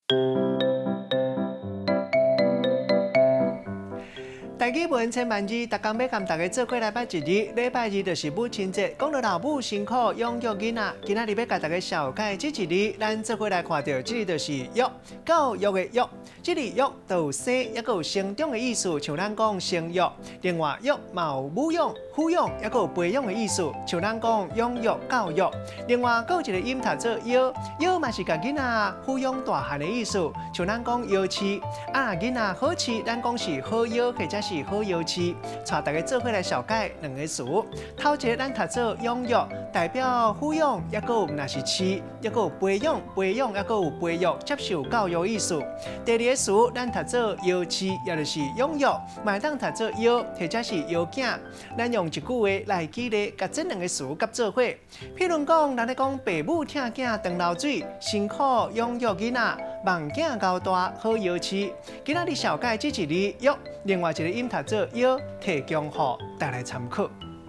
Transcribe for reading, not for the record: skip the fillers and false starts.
大基本千万字，逐工要跟大家做过来拜一日。礼拜二就是母亲节，讲到老母辛苦养育囡仔，今仔日要甲大家小解这一日，咱做过来看到这里就是育，教育的育。这里育都有生，也有成长的意思，像咱讲生育。另外育嘛有母养、抚养，也有培养的意思，像咱讲养育、教育。另外，还有一个音读做养，养嘛是甲囡仔抚养大汉的意思，像咱讲养饲。啊，囡仔好饲，咱讲是好养，或者是好养饲。带大家做伙来小解两个词。头一个咱读做养育，代表抚养，也有若是饲，也有培养，培养也有培育、接受教育的意思。第二个词咱读做养饲，也就是养育，嘛当读做养，或者是养囝。咱用一句话来举例，甲这两个词夹做伙。譬如讲，咱咧讲父母疼囝长流水，辛苦养育囡仔，望囝交大好养饲。今仔日小解这一日育，另外一个音读做养，提供予大家参考。